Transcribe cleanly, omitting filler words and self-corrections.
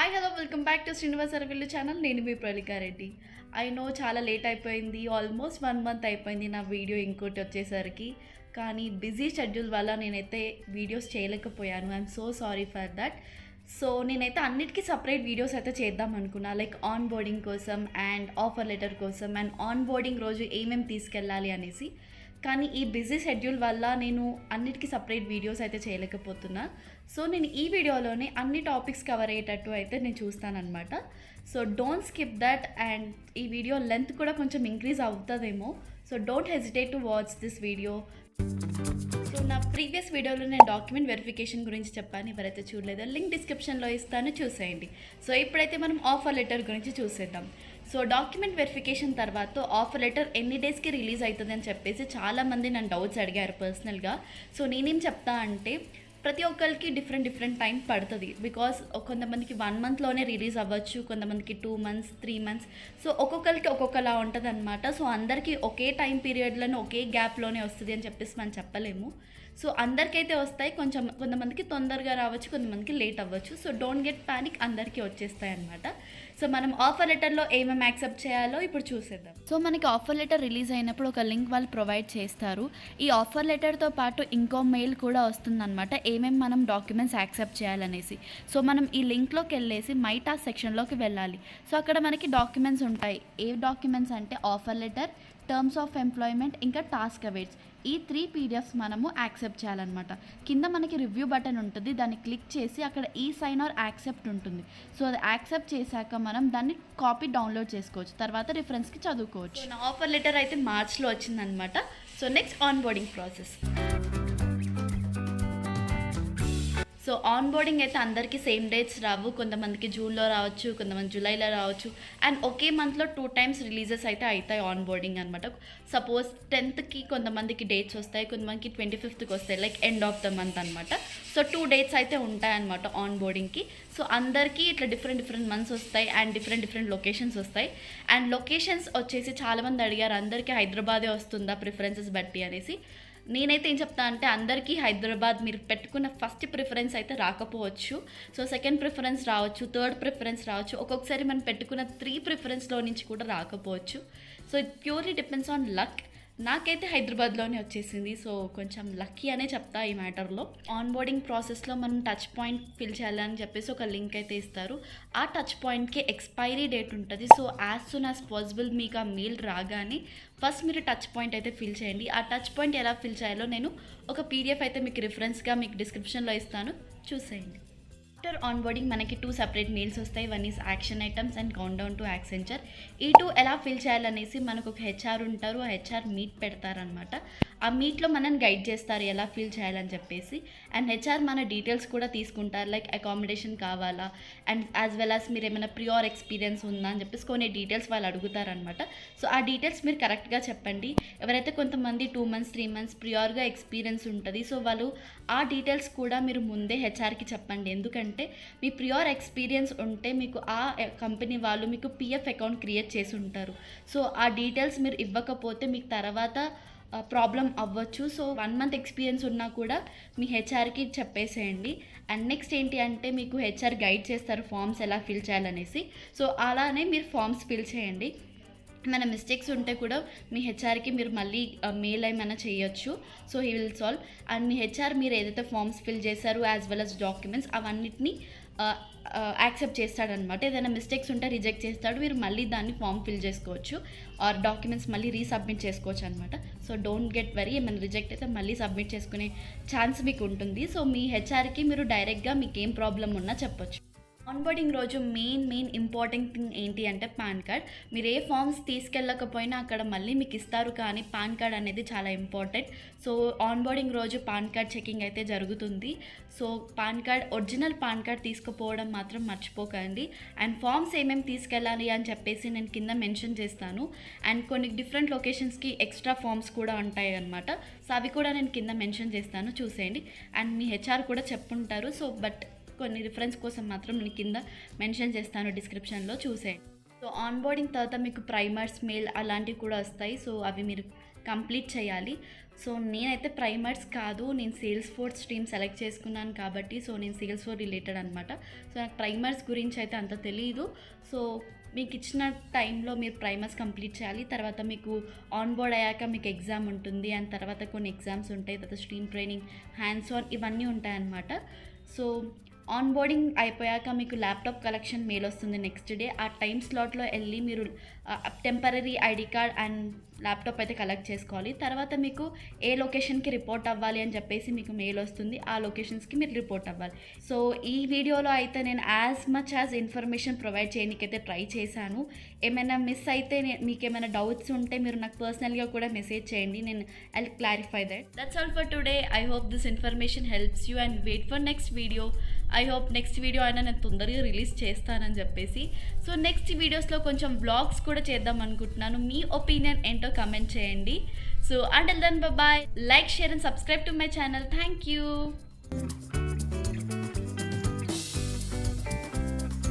Hi hello welcome back to Srinivasa అరవిల్లు channel. నేను మీ ప్రలికారెడ్డి. I know చాలా late అయిపోయింది, ఆల్మోస్ట్ 1 మంత్ అయిపోయింది నా వీడియో ఇంకోటి వచ్చేసరికి. కానీ బిజీ షెడ్యూల్ వల్ల నేనైతే వీడియోస్ చేయలేకపోయాను. I'm so sorry for that. So నేనైతే అన్నిటికీ సపరేట్ వీడియోస్ అయితే చేద్దాం అనుకున్నా, లైక్ ఆన్ బోర్డింగ్ కోసం అండ్ ఆఫర్ లెటర్ కోసం అండ్ ఆన్ బోర్డింగ్ రోజు ఏమేమి తీసుకెళ్ళాలి అనేసి. కానీ ఈ బిజీ షెడ్యూల్ వల్ల నేను అన్నిటికీ సపరేట్ వీడియోస్ అయితే చేయలేకపోతున్నా. సో నేను ఈ వీడియోలోనే అన్ని టాపిక్స్ కవర్ అయ్యేటట్టు అయితే నేను చూస్తానన్నమాట. So don't skip that. And ఈ వీడియో లెంత్ కూడా కొంచెం ఇంక్రీజ్ అవుతుందేమో. So don't hesitate to watch this video. So నా ప్రీవియస్ వీడియోలో నేను డాక్యుమెంట్ వెరిఫికేషన్ గురించి చెప్పాను. ఎవరైతే చూడలేదో లింక్ డిస్క్రిప్షన్లో ఇస్తాను, చూసేయండి. సో ఇప్పుడైతే మనం ఆఫర్ లెటర్ గురించి చూసేద్దాం. సో డాక్యుమెంట్ వెరిఫికేషన్ తర్వాత ఆఫర్ లెటర్ ఎన్ని డేస్కి రిలీజ్ అవుతుంది అని చెప్పేసి చాలామంది నన్ను డౌట్స్ అడిగారు పర్సనల్గా. సో నేనేం చెప్తా అంటే ప్రతి ఒక్కరికి డిఫరెంట్ టైం పడుతుంది. బికాస్ కొంతమందికి 1 మంత్లోనే రిలీజ్ అవ్వచ్చు, కొంతమందికి 2 మంత్స్ 3 మంత్స్. సో ఒక్కొక్కరికి ఒక్కొక్కలా ఉంటుంది అనమాట. సో అందరికీ ఒకే టైం పీరియడ్లోనే ఒకే గ్యాప్లోనే వస్తుంది అని చెప్పేసి మనం చెప్పలేము. సో అందరికైతే వస్తాయి, కొంతమందికి తొందరగా రావచ్చు, కొంతమందికి లేట్ అవ్వచ్చు. సో డోంట్ గెట్ ప్యానిక్, అందరికీ వచ్చేస్తాయి అనమాట. సో మనం ఆఫర్ లెటర్లో ఏమేమి యాక్సెప్ట్ చేయాలో ఇప్పుడు చూసేద్దాం. సో మనకి ఆఫర్ లెటర్ రిలీజ్ అయినప్పుడు ఒక లింక్ వాళ్ళు ప్రొవైడ్ చేస్తారు. ఈ ఆఫర్ లెటర్తో పాటు ఇంకో మెయిల్ కూడా వస్తుందన్నమాట, ఏమేమి మనం డాక్యుమెంట్స్ యాక్సెప్ట్ చేయాలనేసి. సో మనం ఈ లింక్లోకి వెళ్ళేసి మై టాస్క్ సెక్షన్లోకి వెళ్ళాలి. సో అక్కడ మనకి డాక్యుమెంట్స్ ఉంటాయి. ఏ డాక్యుమెంట్స్ అంటే offer letter, terms of employment, ఇంకా టాస్క్ అవేట్స్. ఈ 3 PDFs మనము యాక్సెప్ట్ చేయాలన్నమాట. కింద మనకి రివ్యూ బటన్ ఉంటుంది, దాన్ని క్లిక్ చేసి అక్కడ ఈ సైన్ ఆర్ యాక్సెప్ట్ ఉంటుంది. సో అది యాక్సెప్ట్ చేశాక మనం దాన్ని కాపీ డౌన్లోడ్ చేసుకోవచ్చు, తర్వాత రిఫరెన్స్కి చదువుకోవచ్చు. నా ఆఫర్ లెటర్ అయితే మార్చ్లో వచ్చిందనమాట. So next on boarding process. So on boarding అయితే అందరికీ సేమ్ డేట్స్ రావు. కొంతమందికి జూన్లో రావచ్చు, కొంతమంది జూలైలో రావచ్చు. అండ్ ఒకే మంత్లో 2 times రిలీజెస్ అయితే అవుతాయి ఆన్ బోర్డింగ్ అనమాట. సపోజ్ 10th కొంతమందికి డేట్స్ వస్తాయి, కొంతమందికి 25th వస్తాయి, like end of the month అనమాట. సో 2 dates అయితే ఉంటాయన్నమాట ఆన్ బోర్డింగ్కి. సో అందరికీ ఇట్లా డిఫరెంట్ మంత్స్ వస్తాయి అండ్ డిఫరెంట్ లొకేషన్స్ వస్తాయి. అండ్ లొకేషన్స్ వచ్చేసి చాలామంది అడిగారు, అందరికీ హైదరాబాదే వస్తుందా ప్రిఫరెన్సెస్ బట్టి అనేసి. నేనైతే ఏం చెప్తా అంటే అందరికీ హైదరాబాద్ మీరు పెట్టుకున్న ఫస్ట్ ప్రిఫరెన్స్ అయితే రాకపోవచ్చు. సో సెకండ్ ప్రిఫరెన్స్ రావచ్చు, థర్డ్ ప్రిఫరెన్స్ రావచ్చు, ఒక్కొక్కసారి మనం పెట్టుకున్న 3 ప్రిఫరెన్స్లో నుంచి కూడా రాకపోవచ్చు. So it purely depends on luck. నాకైతే హైదరాబాద్లోనే వచ్చేసింది. సో కొంచెం లక్కీ అనే చెప్తా ఈ మ్యాటర్లో. ఆన్ బోర్డింగ్ ప్రాసెస్లో మనం టచ్ పాయింట్ ఫిల్ చేయాలని చెప్పేసి ఒక లింక్ అయితే ఇస్తారు. ఆ టచ్ పాయింట్కి ఎక్స్పైరీ డేట్ ఉంటుంది. So as soon as possible మీకు ఆ మెయిల్ రాగానే ఫస్ట్ మీరు టచ్ పాయింట్ అయితే ఫిల్ చేయండి. ఆ టచ్ పాయింట్ ఎలా ఫిల్ చేయాలో నేను ఒక PDF అయితే మీకు రిఫరెన్స్గా మీకు డిస్క్రిప్షన్లో ఇస్తాను, చూసేయండి. ఆఫ్టర్ ఆన్ బోర్డింగ్ మనకి 2 separate మెయిల్స్ వస్తాయి. One is action items and count down to Accenture. ఈ 2 ఎలా ఫిల్ చేయాలనేసి మనకు ఒక HR ఉంటారు, ఆ HR మీట్ పెడతారనమాట. ఆ మీట్లో మనని గైడ్ చేస్తారు ఎలా ఫిల్ చేయాలని చెప్పేసి. అండ్ HR మన డీటెయిల్స్ కూడా తీసుకుంటారు, లైక్ అకామిడేషన్ కావాలా అండ్ యాజ్ వెల్ యాజ్ మీరు ఏమైనా ప్రియార్ ఎక్స్పీరియన్స్ ఉందా అని చెప్పేసి కొన్ని డీటెయిల్స్ వాళ్ళు అడుగుతారనమాట. సో ఆ డీటెయిల్స్ మీరు కరెక్ట్గా చెప్పండి. ఎవరైతే కొంతమంది 2 months 3 months ప్రియార్గా ఎక్స్పీరియన్స్ ఉంటుంది, సో వాళ్ళు ఆ డీటెయిల్స్ కూడా మీరు ముందే HRకి చెప్పండి. ఎందుకంటే మీ ప్రియార్ ఎక్స్పీరియన్స్ ఉంటే మీకు ఆ కంపెనీ వాళ్ళు మీకు PF అకౌంట్ క్రియేట్ చేసి ఉంటారు. సో ఆ డీటెయిల్స్ మీరు ఇవ్వకపోతే మీకు తర్వాత ప్రాబ్లం అవ్వచ్చు. సో 1 month ఎక్స్పీరియన్స్ ఉన్నా కూడా మీ HRకి చెప్పేసేయండి. అండ్ నెక్స్ట్ ఏంటి అంటే మీకు HR గైడ్ చేస్తారు ఫామ్స్ ఎలా ఫిల్ చేయాలనేసి. సో అలానే మీరు ఫామ్స్ ఫిల్ చేయండి. మన మిస్టేక్స్ ఉంటే కూడా మీ HRకి మీరు మళ్ళీ మెయిల్ ఏమైనా చేయొచ్చు. So he will solve. And me HR మీరు ఏదైతే ఫామ్స్ ఫిల్ చేశారు యాజ్ వెల్ అస్ డాక్యుమెంట్స్ అవన్నిటిని యాక్సెప్ట్ చేస్తాడనమాట. ఏదైనా మిస్టేక్స్ ఉంటే రిజెక్ట్ చేస్తాడు, మీరు మళ్ళీ దాన్ని ఫామ్ ఫిల్ చేసుకోవచ్చు ఆర్ డాక్యుమెంట్స్ మళ్ళీ రీసబ్మిట్ చేసుకోవచ్చు అనమాట. సో డోంట్ గెట్ వరీ, ఏమైనా రిజెక్ట్ అయితే మళ్ళీ సబ్మిట్ చేసుకునే ఛాన్స్ మీకు ఉంటుంది. సో మీ HRకి మీరు డైరెక్ట్గా మీకు ఏం ప్రాబ్లం ఉన్నా చెప్పొచ్చు. ఆన్ బోర్డింగ్ రోజు మెయిన్ ఇంపార్టెంట్ థింగ్ ఏంటి అంటే పాన్ కార్డ్. మీరు ఏ ఫామ్స్ తీసుకెళ్ళకపోయినా అక్కడ మళ్ళీ మీకు ఇస్తారు, కానీ పాన్ కార్డ్ అనేది చాలా ఇంపార్టెంట్. సో ఆన్ బోర్డింగ్ రోజు పాన్ కార్డ్ చెకింగ్ అయితే జరుగుతుంది. So pan card, original pan card తీసుకుపోవడం మాత్రం మర్చిపోకండి. అండ్ ఫామ్స్ ఏమేమి తీసుకెళ్ళాలి అని చెప్పేసి నేను కింద మెన్షన్ చేస్తాను. అండ్ కొన్ని డిఫరెంట్ లొకేషన్స్కి ఎక్స్ట్రా ఫామ్స్ కూడా ఉంటాయి అనమాట. సో అవి కూడా నేను కింద మెన్షన్ చేస్తాను, చూసేయండి. అండ్ మీ HR కూడా చెప్పుంటారు. సో బట్ కొన్ని రిఫరెన్స్ కోసం మాత్రం నేను కింద మెన్షన్ చేస్తాను డిస్క్రిప్షన్లో, చూసేయండి. సో ఆన్ బోర్డింగ్ తర్వాత మీకు ప్రైమర్స్ మెయిల్ అలాంటివి కూడా వస్తాయి. సో అవి మీరు కంప్లీట్ చేయాలి. సో నేనైతే ప్రైమర్స్ కాదు, నేను సేల్స్ ఫోర్స్ స్ట్రీమ్ సెలెక్ట్ చేసుకున్నాను కాబట్టి సో నేను సేల్స్ ఫోర్ రిలేటెడ్ అనమాట. సో నాకు ప్రైమర్స్ గురించి అయితే అంత తెలియదు. సో మీకు ఇచ్చిన టైంలో మీరు ప్రైమర్స్ కంప్లీట్ చేయాలి. తర్వాత మీకు ఆన్ బోర్డ్ అయ్యాక మీకు ఎగ్జామ్ ఉంటుంది, అండ్ తర్వాత కొన్ని ఎగ్జామ్స్ ఉంటాయి, తర్వాత స్ట్రీమ్ ట్రైనింగ్, హ్యాండ్స్ ఆన్ ఇవన్నీ ఉంటాయన్నమాట. సో ఆన్ బోర్డింగ్ అయిపోయాక మీకు ల్యాప్టాప్ కలెక్షన్ మెయిల్ వస్తుంది నెక్స్ట్ డే. ఆ టైం స్లాట్లో వెళ్ళి మీరు temporary ID card and laptop అయితే కలెక్ట్ చేసుకోవాలి. తర్వాత మీకు ఏ లొకేషన్కి రిపోర్ట్ అవ్వాలి అని చెప్పేసి మీకు మెయిల్ వస్తుంది, ఆ లొకేషన్స్కి మీరు రిపోర్ట్ అవ్వాలి. సో ఈ వీడియోలో అయితే నేను as much as information provide చేయడానికైతే ట్రై చేశాను. ఏమైనా మిస్ అయితే మీకు ఏమైనా డౌట్స్ ఉంటే మీరు నాకు పర్సనల్గా కూడా మెసేజ్ చేయండి, నేను I clarify that. That's all for today. I hope this information helps you and wait for next video. I hope next video అయినా నేను తొందరగా రిలీజ్ చేస్తానని చెప్పేసి. సో నెక్స్ట్ వీడియోస్లో కొంచెం వ్లాగ్స్ కూడా చేద్దాం అనుకుంటున్నాను. మీ ఒపీనియన్ ఏంటో కమెంట్ చేయండి. So until then bye. Like, share and subscribe to my channel. Thank you.